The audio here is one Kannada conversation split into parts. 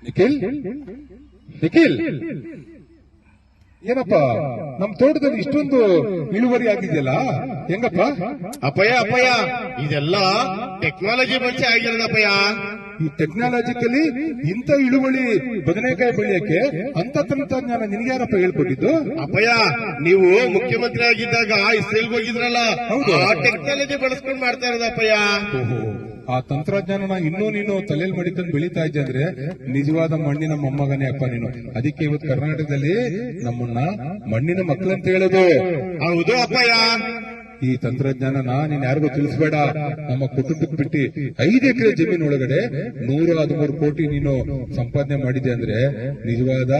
ನಿಖಿಲ್ ನಿಖಿಲ್ ಏನಪ್ಪ ನಮ್ ತೋಟದಲ್ಲಿ ಇಷ್ಟೊಂದು ಇಳುವರಿ ಆಗಿದೆಯಲ್ಲ, ಹೆಂಗಪ್ಪ? ಅಪ್ಪಯ್ಯ ಇದೆಲ್ಲ ಟೆಕ್ನಾಲಜಿ ಬಳಸಿ ಆಗಿರೋದಪ್ಪಯ್ಯ. ಈ ಟೆಕ್ನಾಲಜಿಕಲಿ ಇಂಥ ಇಳುವರಿ ಬದನೆಕಾಯಿ ಬೆಳೆಯಕ್ಕೆ ಅಂತ ತಂತ್ರಜ್ಞಾನ ನಿನ್ಗ್ಯಾರಪ್ಪ ಹೇಳ್ಕೊಟ್ಟಿದ್ದು? ಅಪ್ಪಯ್ಯ, ನೀವು ಮುಖ್ಯಮಂತ್ರಿ ಆಗಿದ್ದಾಗ ಇಸ್ರೇಲ್ಗೆ ಹೋಗಿದ್ರಲ್ಲ, ಹೌದು. ಆ ಟೆಕ್ನಾಲಜಿ ಬಳಸ್ಕೊಂಡು ಮಾಡ್ತಾ ಇರೋದಪ್ಪಯ್ಯ. ಆ ತಂತ್ರಜ್ಞಾನ ಇನ್ನೂ ನೀನು ತಲೆಯಲ್ಲಿ ಮಡಿಕೊಂಡು ಬೆಳೀತಾ ಇದ್ದೆ ಅಂದ್ರೆ ನಿಜವಾದ ಮಣ್ಣಿನ ಮೊಮ್ಮಗನೇ ಅಪ್ಪ ನೀನು. ಅದಕ್ಕೆ ಇವತ್ತು ಕರ್ನಾಟಕದಲ್ಲಿ ನಮ್ಮನ್ನ ಮಣ್ಣಿನ ಮಕ್ಕಳಂತ ಹೇಳೋದು. ಹೌದು ಅಪ್ಪಯ್ಯ. ಈ ತಂತ್ರಜ್ಞಾನನ ನೀನ್ ಯಾರಿಗೂ ತಿಳಿಸ್ಬೇಡ. ನಮ್ಮ ಕುಟುಂಬಕ್ಕೆ ಬಿಟ್ಟು 5 ಎಕರೆ ಜಮೀನು ಒಳಗಡೆ 113 ಕೋಟಿ ನೀನು ಸಂಪಾದನೆ ಮಾಡಿದೆ ಅಂದ್ರೆ ನಿಜವಾದ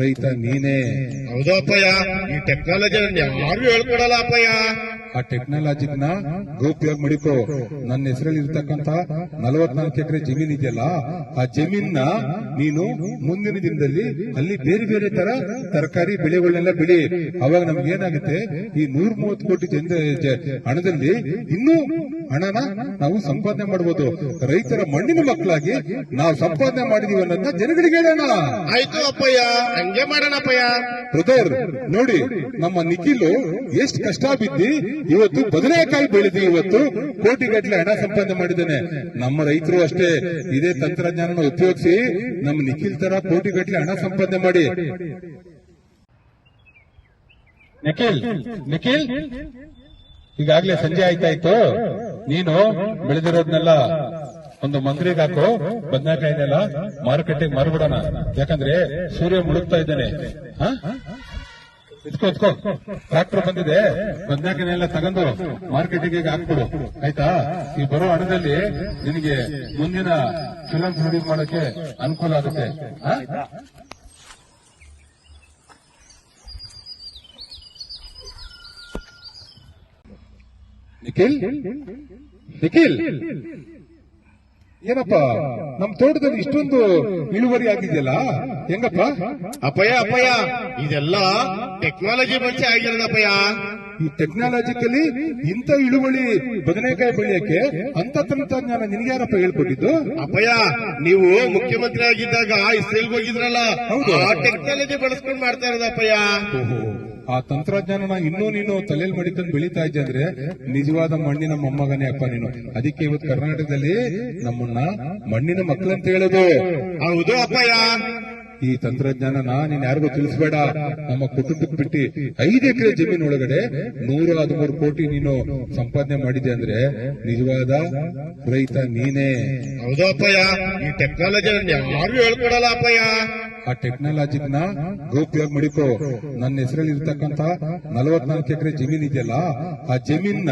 ರೈತ ನೀನೇ. ಹೌದು ಅಪ್ಪಯ್ಯ, ಈ ಟೆಕ್ನಾಲಜಿ ಯಾರು ಹೇಳ್ಕೊಡಲ್ಲ ಅಪ್ಪಯ್ಯ. ಆ ಟೆಕ್ನಾಲಜಿನ ಉಪಯೋಗ ಮಾಡಿಕೋ. ನನ್ನ ಹೆಸರಲ್ಲಿ ಇರ್ತಕ್ಕಂತ 44 ಎಕರೆ ಜಮೀನ್ ಇದೆಯಲ್ಲ, ಆ ಜಮೀನ್ನ ನೀನು ಮುಂದಿನ ದಿನದಲ್ಲಿ ಅಲ್ಲಿ ಬೇರೆ ಬೇರೆ ತರ ತರಕಾರಿ ಬೆಳೆಗಳನ್ನೆಲ್ಲ ಬೆಳಿ. ಅವಾಗ ನಮ್ಗೆ ಏನಾಗುತ್ತೆ, ಈ 130 ಕೋಟಿ ಹಣದಲ್ಲಿ ಇನ್ನೂ ಹಣನ ನಾವು ಸಂಪಾದನೆ ಮಾಡಬಹುದು. ರೈತರ ಮಣ್ಣಿನ ಮಕ್ಕಳಾಗಿ ನಾವು ಸಂಪಾದನೆ ಮಾಡಿದೀವಿ ಅನ್ನೋದನ್ನ ಜನಗಳಿಗೆ ಹೇಳೋಣ. ಆಯ್ತು ಅಪ್ಪಯ್ಯ, ಹಂಗೆ ಮಾಡೋಣ ಅಪ್ಪಯ್ಯ. ಬ್ರದರ್ ನೋಡಿ, ನಮ್ಮ ನಿಖಿಲ್ ಎಷ್ಟು ಕಷ್ಟ ಬಿದ್ದಿ ಇವತ್ತು ಬದನೆಕಾಯಿ ಬೆಳೆದಿ ಇವತ್ತು ಕೋಟಿಗಟ್ಟಲೆ ಹಣ ಸಂಪಾದನೆ ಮಾಡಿದ್ದಾನೆ. ನಮ್ಮ ರೈತರು ಅಷ್ಟೇ ಇದೇ ತಂತ್ರಜ್ಞಾನ ಉಪಯೋಗಿಸಿ ನಮ್ಮ ನಿಖಿಲ್ ತರ ಕೋಟಿಗಟ್ಟಲೆ ಹಣ ಸಂಪಾದನೆ ಮಾಡಿ. ನಿಖಿಲ್ ಈಗಾಗ್ಲೇ ಸಂಜೆ ಆಯ್ತಾಯ್ತು. ನೀನು ಬೆಳೆದಿರೋದ್ನೆಲ್ಲ ಒಂದು ಮಂಗ್ರಿಗೆ ಹಾಕು. ಬದನೆಕಾಯಿನೆಲ್ಲ ಮಾರುಕಟ್ಟೆಗೆ ಮಾರ್ಬಿಡೋಣ. ಯಾಕಂದ್ರೆ ಸೂರ್ಯ ಮುಳುಗ್ತಾ ಇದ್ದಾನೆ. ಇದ್ಕೋ ಟ್ರಾಕ್ಟರ್ ಬಂದಿದೆ, ಬದನೆಕಾಯಿನೆಲ್ಲ ತಗೊಂಡು ಮಾರ್ಕೆಟಿಗೆ ಹಾಕ್ಬಿಡು, ಆಯ್ತಾ? ಈ ಬರೋ ಹಣದಲ್ಲಿ ನಿನಗೆ ಮುಂದಿನ ಫಿಲಂ ಪ್ರೊಡ್ಯೂಸ್ ಮಾಡೋಕೆ ಅನುಕೂಲ ಆಗುತ್ತೆ. ನಿಖಿಲ್ ಏನಪ್ಪ ನಮ್ ತೋಟದಲ್ಲಿ ಇಷ್ಟೊಂದು ಇಳುವರಿ ಆಗಿದೆಯಲ್ಲ, ಹೆಂಗಪ್ಪ? ಅಪ್ಪಯ್ಯ ಇದೆಲ್ಲ ಟೆಕ್ನಾಲಜಿ ಬಳಸಿ ಆಗಿರೋದಪ್ಪಯ್ಯ. ಈ ಟೆಕ್ನಾಲಜಿಕಲಿ ಇಂಥ ಇಳುವರಿ ಬದನೆಕಾಯಿ ಬೆಳೆಯಕ್ಕೆ ಅಂತ ತಂತ್ರಜ್ಞಾನ ನಿನ್ಗ್ಯಾರಪ್ಪ ಹೇಳ್ಕೊಟ್ಟಿದ್ದು? ಅಪ್ಪಯ್ಯ, ನೀವು ಮುಖ್ಯಮಂತ್ರಿ ಆಗಿದ್ದಾಗ ಇಸ್ರೇಲ್ಗೆ ಹೋಗಿದ್ರಲ್ಲ, ಹೌದು. ಆ ಟೆಕ್ನಾಲಜಿ ಬಳಸ್ಕೊಂಡು ಮಾಡ್ತಾ ಇರೋದಪ್ಪಯ್ಯ. ಆ ತಂತ್ರಜ್ಞಾನ ಇನ್ನೂ ನೀನು ತಲೆಯಲ್ಲಿ ಮಡಿಕೊಂಡು ಬೆಳೀತಾ ಇದ್ದೆ ಅಂದ್ರೆ ನಿಜವಾದ ಮಣ್ಣಿನ ಮೊಮ್ಮಗನೇ ಅಪ್ಪ ನೀನು. ಅದಕ್ಕೆ ಇವತ್ತು ಕರ್ನಾಟಕದಲ್ಲಿ ನಮ್ಮನ್ನ ಮಣ್ಣಿನ ಮಕ್ಕಳಂತ ಹೇಳೋದು. ಹೌದು ಅಪ್ಪಯ್ಯ. ಈ ತಂತ್ರಜ್ಞಾನನ ನೀನ್ ಯಾರಿಗೂ ತಿಳಿಸ್ಬೇಡ. ನಮ್ಮ ಕುಟುಂಬಕ್ಕೆ ಬಿಟ್ಟು 5 ಎಕರೆ ಜಮೀನು ಒಳಗಡೆ 113 ಕೋಟಿ ನೀನು ಸಂಪಾದನೆ ಮಾಡಿದೆ ಅಂದ್ರೆ ನಿಜವಾದ ರೈತ ನೀನೇ. ಹೌದು ಅಪ್ಪಯ್ಯ, ಈ ಟೆಕ್ನಾಲಜಿ ಯಾರು ಹೇಳ್ಕೊಡಲ್ಲ ಅಪ್ಪಯ್ಯ. ಆ ಟೆಕ್ನಾಲಜಿನ ಉಪಯೋಗ ಮಾಡಿಕೋ. ನನ್ನ ಹೆಸರಲ್ಲಿ ಇರ್ತಕ್ಕಂತ 44 ಎಕರೆ ಜಮೀನ್ ಇದೆಯಲ್ಲ, ಆ ಜಮೀನ್ನ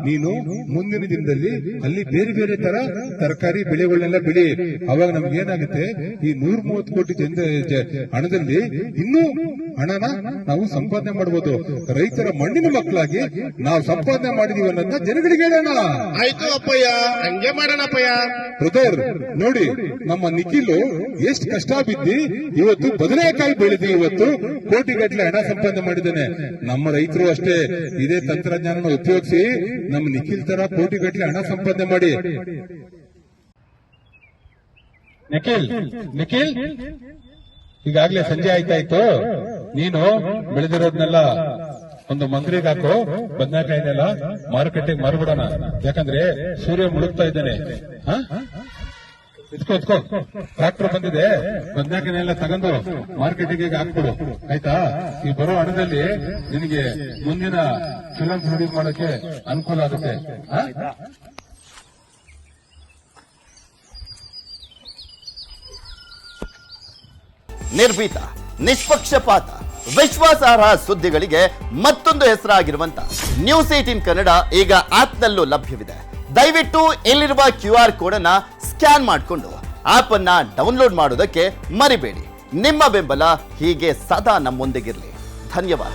ನೀನು ಮುಂದಿನ ದಿನದಲ್ಲಿ ಅಲ್ಲಿ ಬೇರೆ ಬೇರೆ ತರ ತರಕಾರಿ ಬೆಳೆಗಳನ್ನೆಲ್ಲ ಬೆಳಿ. ಅವಾಗ ನಮ್ಗೆ ಏನಾಗುತ್ತೆ, ಈ 130 ಕೋಟಿ ಹಣದಲ್ಲಿ ಇನ್ನೂ ಹಣನ ನಾವು ಸಂಪಾದನೆ ಮಾಡಬಹುದು. ರೈತರ ಮಣ್ಣಿನ ಮಕ್ಕಳಾಗಿ ನಾವು ಸಂಪಾದನೆ ಮಾಡಿದೀವಿ ಅನ್ನೋದನ್ನ ಜನಗಳಿಗೆ ಹೇಳೋಣ. ಆಯ್ತು ಅಪ್ಪಯ್ಯ, ಹಂಗೆ ಮಾಡೋಣ ಅಪ್ಪಯ್ಯ. ಬ್ರದರ್ ನೋಡಿ, ನಮ್ಮ ನಿಖಿಲ್ ಎಷ್ಟು ಕಷ್ಟ ಬಿದ್ದಿ ಇವತ್ತು ಬದನೆಕಾಯಿ ಬೆಳೆದಿ ಇವತ್ತು ಕೋಟಿಗಟ್ಟಲೆ ಹಣ ಸಂಪಾದನೆ ಮಾಡಿದ್ದಾನೆ. ನಮ್ಮ ರೈತರು ಅಷ್ಟೇ ಇದೇ ತಂತ್ರಜ್ಞಾನ ಉಪಯೋಗಿಸಿ ನಮ್ಮ ನಿಖಿಲ್ ತರ ಕೋಟಿಗಟ್ಟಲೆ ಹಣ ಸಂಪಾದನೆ ಮಾಡಿ. ನಿಖಿಲ್ ಈಗಾಗ್ಲೇ ಸಂಜೆ ಆಯ್ತಾಯ್ತು. ನೀನು ಬೆಳೆದಿರೋದ್ನೆಲ್ಲ ಒಂದು ಮಂಗ್ರಿಗೆ ಹಾಕು. ಬದನೆಕಾಯಿನೆಲ್ಲ ಮಾರುಕಟ್ಟೆಗೆ ಮಾರ್ಬಿಡೋಣ. ಯಾಕಂದ್ರೆ ಸೂರ್ಯ ಮುಳುಗ್ತಾ ಇದ್ದಾನೆ. ಇದ್ಕೋ ಟ್ರಾಕ್ಟರ್ ಬಂದಿದೆ, ಬದನೆಕಾಯಿನೆಲ್ಲ ತಗೊಂಡು ಮಾರ್ಕೆಟಿಗೆ ಹಾಕ್ಬಿಡು, ಆಯ್ತಾ? ಈ ಬರೋ ಹಣದಲ್ಲಿ ನಿನಗೆ ಮುಂದಿನ ಫಿಲಂ ಪ್ರೊಡ್ಯೂಸ್ ಮಾಡೋಕೆ ಅನುಕೂಲ ಆಗುತ್ತೆ. ನಿರ್ಭೀತ, ನಿಷ್ಪಕ್ಷಪಾತ, ವಿಶ್ವಾಸಾರ್ಹ ಸುದ್ದಿಗಳಿಗೆ ಮತ್ತೊಂದು ಹೆಸರಾಗಿರುವಂತ ನ್ಯೂಸ್ 18 ಕನ್ನಡ ಈಗ ಆಪ್ನಲ್ಲೂ ಲಭ್ಯವಿದೆ. ದಯವಿಟ್ಟು ಇಲ್ಲಿರುವ QR ಕೋಡ್ ಅನ್ನ ಸ್ಕ್ಯಾನ್ ಮಾಡಿಕೊಂಡು ಆಪ್ ಅನ್ನ ಡೌನ್ಲೋಡ್ ಮಾಡೋದಕ್ಕೆ ಮರಿಬೇಡಿ. ನಿಮ್ಮ ಬೆಂಬಲ ಹೀಗೆ ಸದಾ ನಮ್ಮೊಂದಿಗಿರಲಿ. ಧನ್ಯವಾದ.